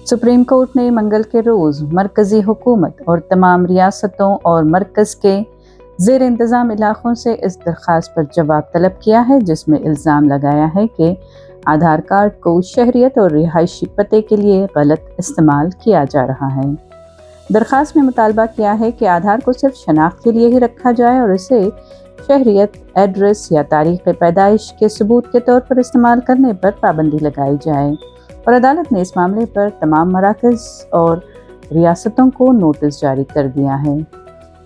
Supreme court ने मंगल के रोज़ मरकज़ी हुकूमत और तमाम रियासतों और मरकज़ के ज़ेर इंतज़ाम इलाक़ों से इस दरख्वास्त पर जवाब तलब किया है, जिसमें इल्ज़ाम लगाया है कि आधार कार्ड को शहरियत और रिहायशी पते के लिए गलत इस्तेमाल किया जा रहा है। दरख्वास्त में मुतालबा किया है कि आधार को सिर्फ शनाख्त के लिए ही रखा जाए और इसे शहरियत, एड्रेस या तारीख़ पैदाइश के सबूत के तौर पर इस्तेमाल करने पर पाबंदी लगाई जाए। और अदालत ने इस मामले पर तमाम मराकज़ और रियासतों को नोटिस जारी कर दिया है।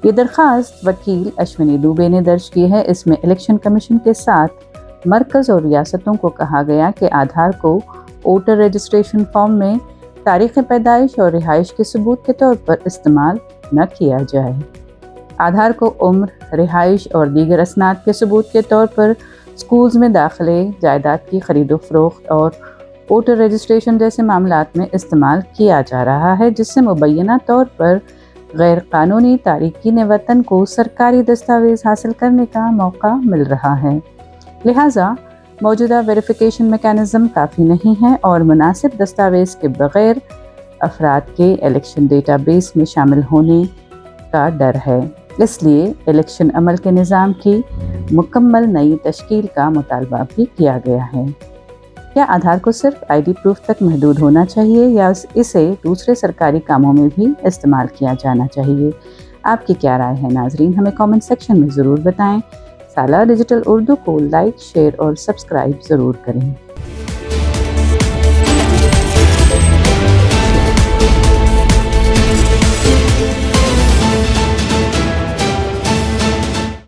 ये दरख्वास्त वकील अश्विनी दुबे ने दर्ज की है। इसमें इलेक्शन कमीशन के साथ मरकज़ और रियासतों को कहा गया कि आधार को वोटर रजिस्ट्रेशन फॉर्म में तारीख़ पैदाइश और रिहाइश के सबूत के तौर पर इस्तेमाल न किया जाए। आधार को उम्र, रिहाइश और दीगर असनाद के सबूत के तौर पर स्कूल्स में दाखिले, जायदाद की खरीदो फरोख्त और वोटर रजिस्ट्रेशन जैसे मामलात में इस्तेमाल किया जा रहा है, जिससे मुबैना तौर पर गैर कानूनी तारिकीन वतन को सरकारी दस्तावेज़ हासिल करने का मौका मिल रहा है। लिहाजा मौजूदा वेरिफिकेशन मैकेनिज़्म काफ़ी नहीं है और मुनासिब दस्तावेज़ के बग़ैर अफराद के इलेक्शन डेटाबेस में शामिल होने का डर है। इसलिए इलेक्शन अमल के निज़ाम की मुकम्मल नई तश्कील का मुतालबा भी किया गया है। क्या आधार को सिर्फ आईडी प्रूफ तक महदूद होना चाहिए या इसे दूसरे सरकारी कामों में भी इस्तेमाल किया जाना चाहिए? आपकी क्या राय है नाजरीन? हमें कमेंट सेक्शन में ज़रूर बताएं। साला डिजिटल उर्दू को लाइक, शेयर और सब्सक्राइब ज़रूर करें।